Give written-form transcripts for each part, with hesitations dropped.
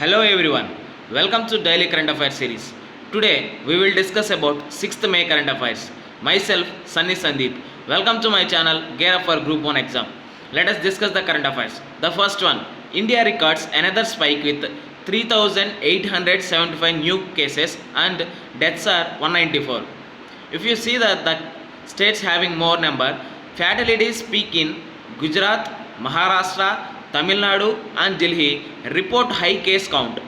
Hello everyone, welcome to Daily Current Affairs series. Today we will discuss about 6th May current affairs. Myself Sunny Sandeep. Welcome to my channel Gear Up for Group 1 exam. Let us discuss the current affairs. The first one, India records another spike with 3,875 new cases and deaths are 194. If you see that the states having more number, fatalities peak in Gujarat, Maharashtra, Tamil Nadu and Delhi report high case count.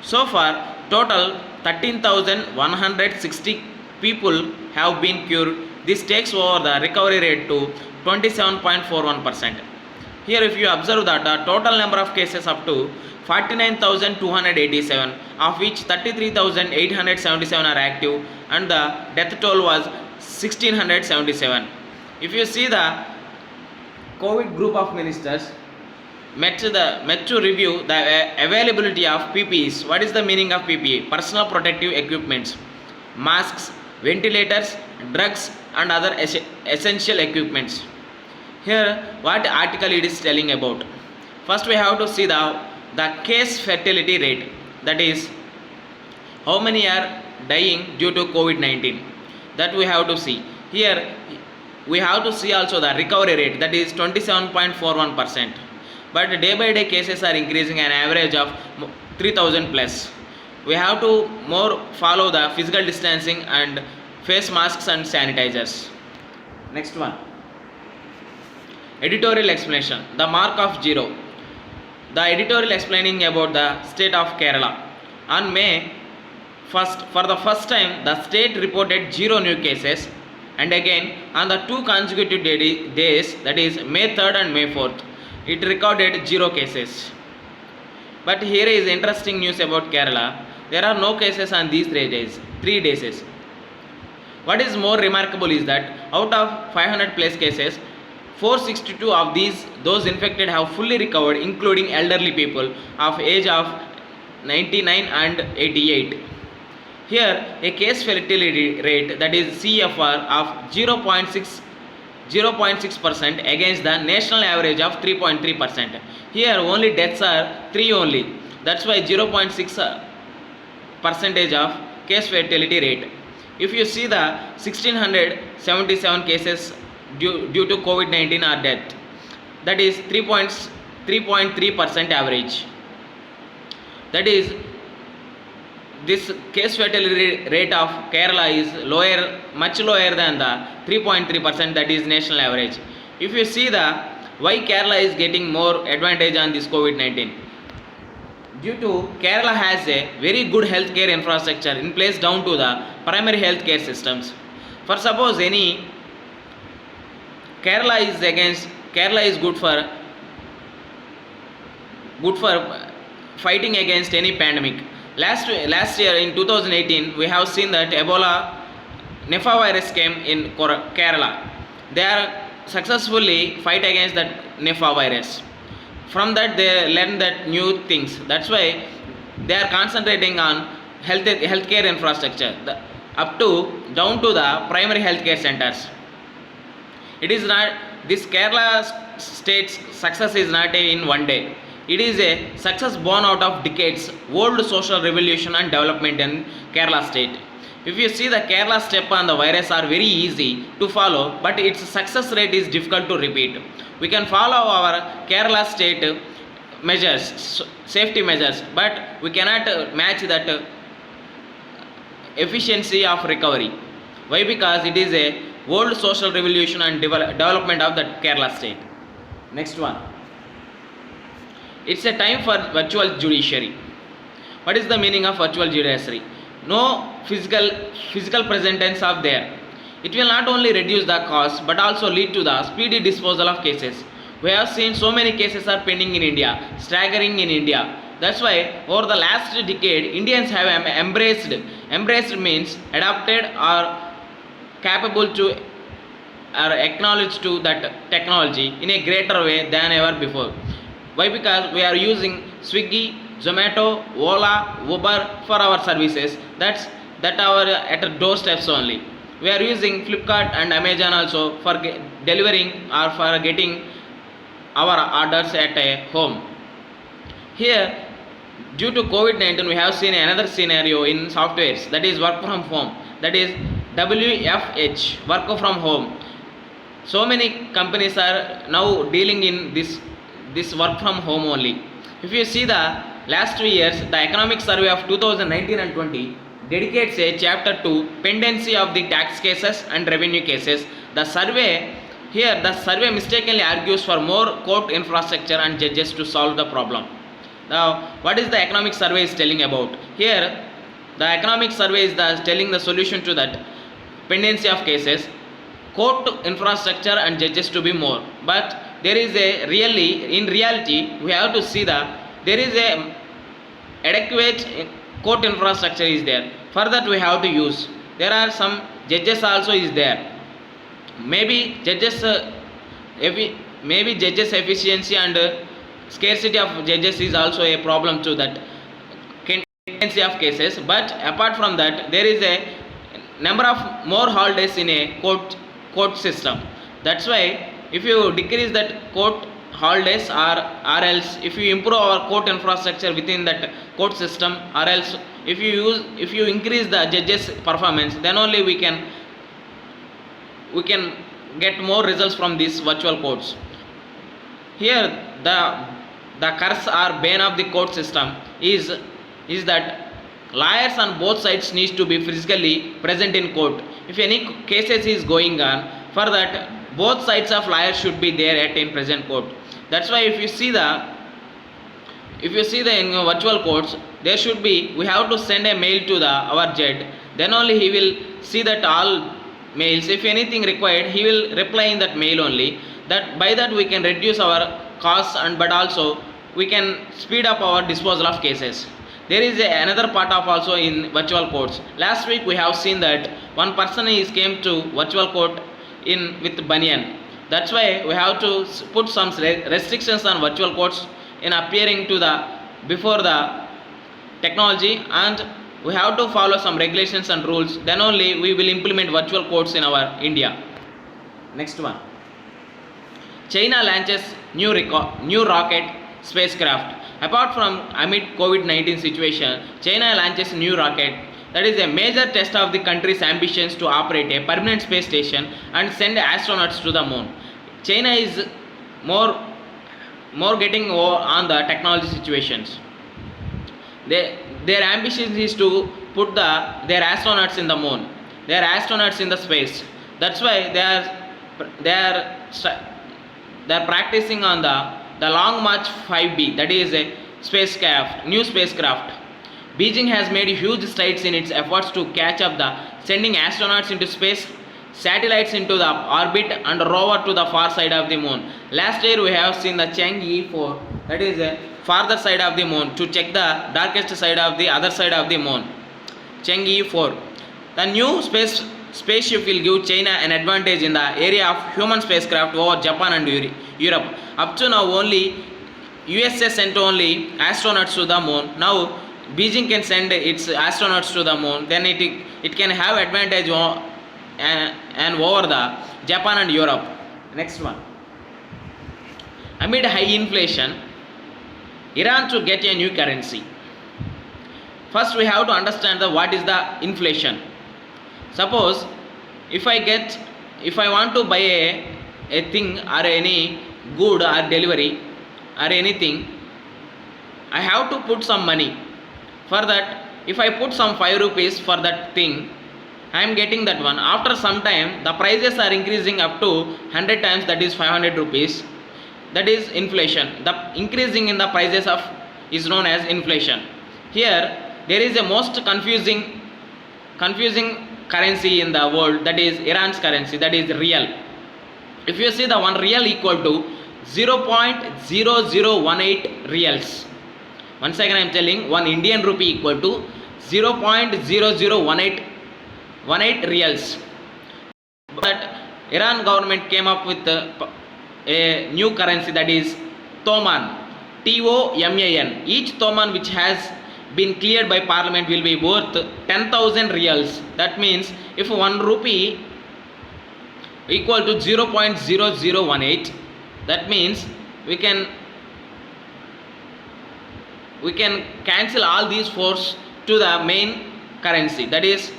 So far, total 13,160 people have been cured. This takes over the recovery rate to 27.41%. Here if you observe that the total number of cases up to 49,287, of which 33,877 are active and the death toll was 1,677. If you see the COVID group of ministers met to review the availability of PPEs. What is the meaning of PPE? Personal protective equipments, masks, ventilators, drugs and other essential equipments. Here what article it is telling about. First we have to see the case fatality rate, that is how many are dying due to COVID-19, that we have to see. Here we have to see also the recovery rate, that is 27.41%. But day by day cases are increasing an average of 3,000 plus. We have to more follow the physical distancing and face masks and sanitizers. Next one, editorial explanation, the mark of zero. The editorial explaining about the state of Kerala. On May 1st, for the first time the state reported zero new cases, and again on the two consecutive days, that is May 3rd and May 4th, it recorded zero cases. But here is interesting news about Kerala. There are no cases on these 3 days. What is more remarkable is that out of 500 plus cases, 462 of those infected have fully recovered, including elderly people of age of 99 and 88. Here a case fatality rate, that is CFR, of 0.6% against the national average of 3.3%. Here only deaths are 3 only. That's why 0.6 percentage of case fatality rate. If you see the 1677 cases due to COVID-19 are death, that is 3.3% average. That is, this case fatality rate of Kerala is much lower than the 3.3% that is national average. If you see why Kerala is getting more advantage on this COVID-19, due to Kerala has a very good healthcare infrastructure in place down to the primary healthcare systems. For suppose any Kerala is good for fighting against any pandemic. Last year in 2018 we have seen that Ebola Nipah virus came in Kerala. They are successfully fight against that Nipah virus. From that they learn that new things. That's why they are concentrating on healthcare infrastructure up to down to the primary healthcare centers. It is not, this Kerala state's success is not in one day. It is a success born out of decades old social revolution and development in Kerala state. If you see the Kerala step on the virus are very easy to follow, but its success rate is difficult to repeat. We can follow our Kerala state measures, safety measures, but we cannot match that efficiency of recovery. Why? Because it is a world social revolution and development of the Kerala state. Next one, it's a time for virtual judiciary. What is the meaning of virtual judiciary? No physical presence of there. It will not only reduce the cost but also lead to the speedy disposal of cases. We have seen so many cases are pending in India, staggering in India. That's why over the last decade Indians have embraced means adopted or capable to or acknowledged to that technology in a greater way than ever before. Why? Because we are using Swiggy, Zomato, Ola, Uber for our services. That our at our doorsteps only. We are using Flipkart and Amazon also for delivering or for getting our orders at a home. Here due to COVID-19, we have seen another scenario in softwares, that is work from home, that is WFH, work from home. So many companies are now dealing in this work from home only. If you see the last 2 years, the economic survey of 2019 and 20 dedicates a chapter to pendency of the tax cases and revenue cases. The survey mistakenly argues for more court infrastructure and judges to solve the problem. Now, what is the economic survey is telling about? Here, the economic survey is telling the solution to that pendency of cases, court infrastructure and judges to be more. But there is in reality, we have to see there is a adequate court infrastructure is there. For that we have to use. There are some judges also is there. Maybe judges efficiency and scarcity of judges is also a problem to that tendency of cases. But apart from that, there is a number of more holidays in a court system. That's why if you decrease that court holidays, or else if you improve our court infrastructure within that court system, or else if you increase the judges performance, then only we can get more results from these virtual courts. Here the curse or bane of the court system is that lawyers on both sides needs to be physically present in court. If any cases is going on, for that both sides of lawyers should be there at in present court. That's why if you see the in virtual courts, there should be, we have to send a mail to our judge, then only he will see that all mails. If anything required, he will reply in that mail only. That by that we can reduce our costs, and but also we can speed up our disposal of cases. There is another part of also in virtual courts. Last week we have seen that one person came to virtual court with banyan. That's why we have to put some restrictions on virtual courts in appearing before the technology, and we have to follow some regulations and rules. Then only we will implement virtual courts in our India. Next one. China launches new rocket spacecraft. Apart from amid COVID-19 situation, China launches new rocket. That is a major test of the country's ambitions to operate a permanent space station and send astronauts to the moon. China is more getting on the technology situations. Their ambition is to put their astronauts in the moon, their astronauts in the space. That's why they are practicing on the Long March 5B, that is a new spacecraft. Beijing has made huge strides in its efforts to catch up sending astronauts into space, satellites into the orbit, and rover to the far side of the moon. Last year we have seen the Chang'e 4, that is a farther side of the moon, to check the darkest side of the other side of the moon. Chang'e 4. The new spaceship will give China an advantage in the area of human spacecraft over Japan and Europe. Up to now only USA sent only astronauts to the moon. Now Beijing can send its astronauts to the moon. Then it can have advantage and over the Japan and Europe. Next one. Amid high inflation, Iran to get a new currency. First we have to understand what is the inflation. Suppose if I want to buy a thing or any good or delivery or anything, I have to put some money. For that, if I put some 5 rupees for that thing, I am getting that one. After some time, the prices are increasing up to 100 times, that is 500 rupees. That is inflation. The increasing in the prices is known as inflation. Here, there is a most confusing currency in the world, that is Iran's currency, that is real. If you see the 1 real equal to 0.0018 reals. Once again I am telling, 1 Indian rupee equal to 0.0018 reals. But Iran government came up with a new currency, that is Toman, TOMAN. Each Toman which has been cleared by parliament will be worth 10,000 reals. That means if 1 rupee equal to 0.0018, that means we can we can cancel all these fours to the main currency, that is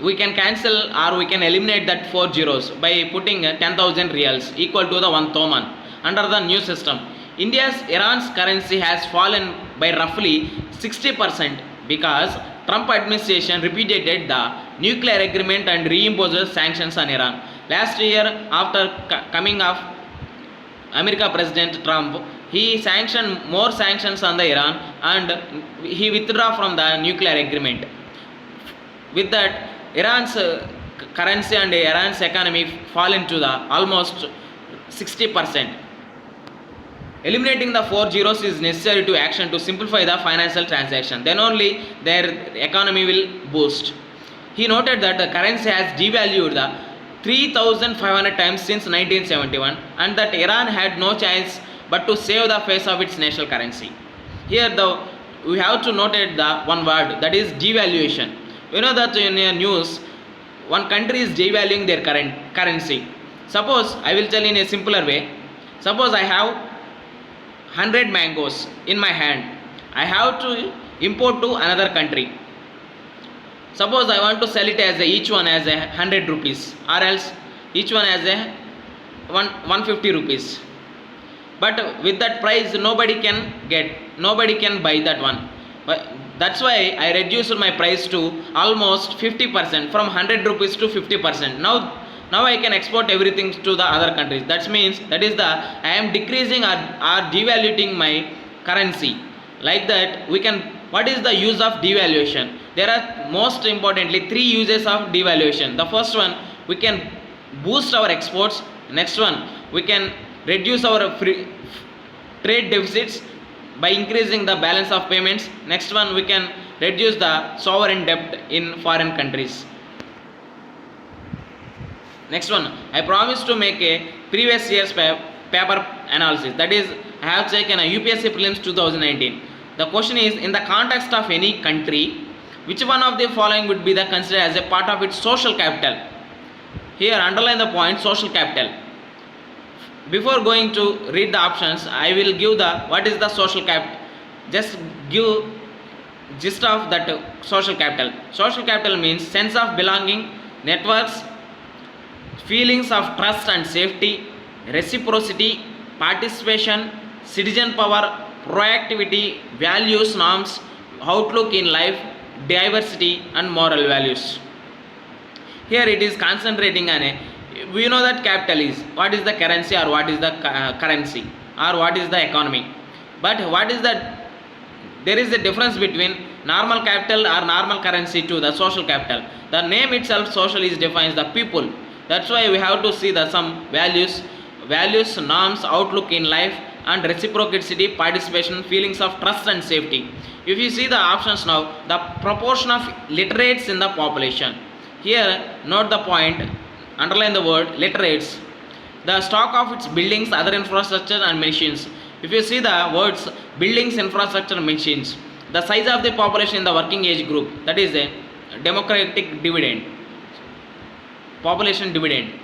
we can cancel or we can eliminate that 4 zeros by putting 10,000 reals equal to the 1 Thoman under the new system. Iran's currency has fallen by roughly 60% because Trump administration repudiated the nuclear agreement and reimposed sanctions on Iran. Last year, after coming of America President Trump, he sanctioned more sanctions on the Iran and he withdrew from the nuclear agreement. With that, Iran's currency and Iran's economy fall into the almost 60%. Eliminating the 4 zeros is necessary to action to simplify the financial transaction. Then only their economy will boost. He noted that the currency has devalued the 3,500 times since 1971 and that Iran had no choice but to save the face of its national currency. Here we have to note the one word, that is devaluation. You know that in a news, one country is devaluing their current currency. Suppose, I will tell in a simpler way, suppose I have 100 mangoes in my hand. I have to import to another country. Suppose I want to sell it as each one as 100 rupees or else each one as 150 rupees. But with that price nobody can buy that one. But that's why I reduced my price to almost 50%, from 100 rupees to 50%. Now I can export everything to the other countries. That means I am decreasing or devaluing my currency. Like that, what is the use of devaluation? There are most importantly 3 uses of devaluation. The first one, we can boost our exports. Next one, we can reduce our trade deficits by increasing the balance of payments. Next one, we can reduce the sovereign debt in foreign countries. Next one, I promise to make a previous year's paper analysis. That is, I have taken a UPSC Prelims 2019. The question is, in the context of any country, which one of the following would be considered as a part of its social capital? Here, underline the point, social capital. Before going to read the options, I will give what is the social capital. Just give gist of that social capital. Social capital means sense of belonging, networks, feelings of trust and safety, reciprocity, participation, citizen power, proactivity, values, norms, outlook in life, diversity and moral values. Here it is concentrating on we know that capital is what is the currency or what is the currency or what is the economy. But what is that? There is a difference between normal capital or normal currency to the social capital. The name itself, social, is defines the people. That's why we have to see some values, norms, outlook in life and reciprocity, participation, feelings of trust and safety. If you see the options now, the proportion of literates in the population. Here note the point, underline the word literates. The stock of its buildings, other infrastructure and machines. If you see the words buildings, infrastructure, machines, the size of the population in the working age group, that is a demographic dividend, population dividend.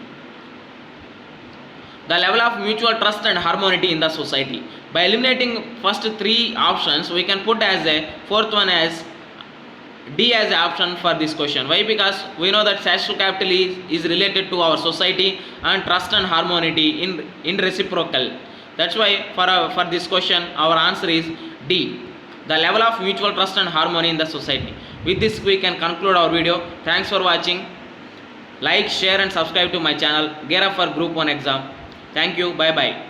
The level of mutual trust and harmony in the society. By eliminating first 3 options, we can put as a fourth one as D as an option for this question. Why? Because we know that social capital is related to our society and trust and harmony in reciprocal. That's why for this question our answer is D, the level of mutual trust and harmony in the society. With this we can conclude our video. Thanks for watching. Like, share and subscribe to my channel. Gear up for Group 1 exam. Thank you. Bye bye.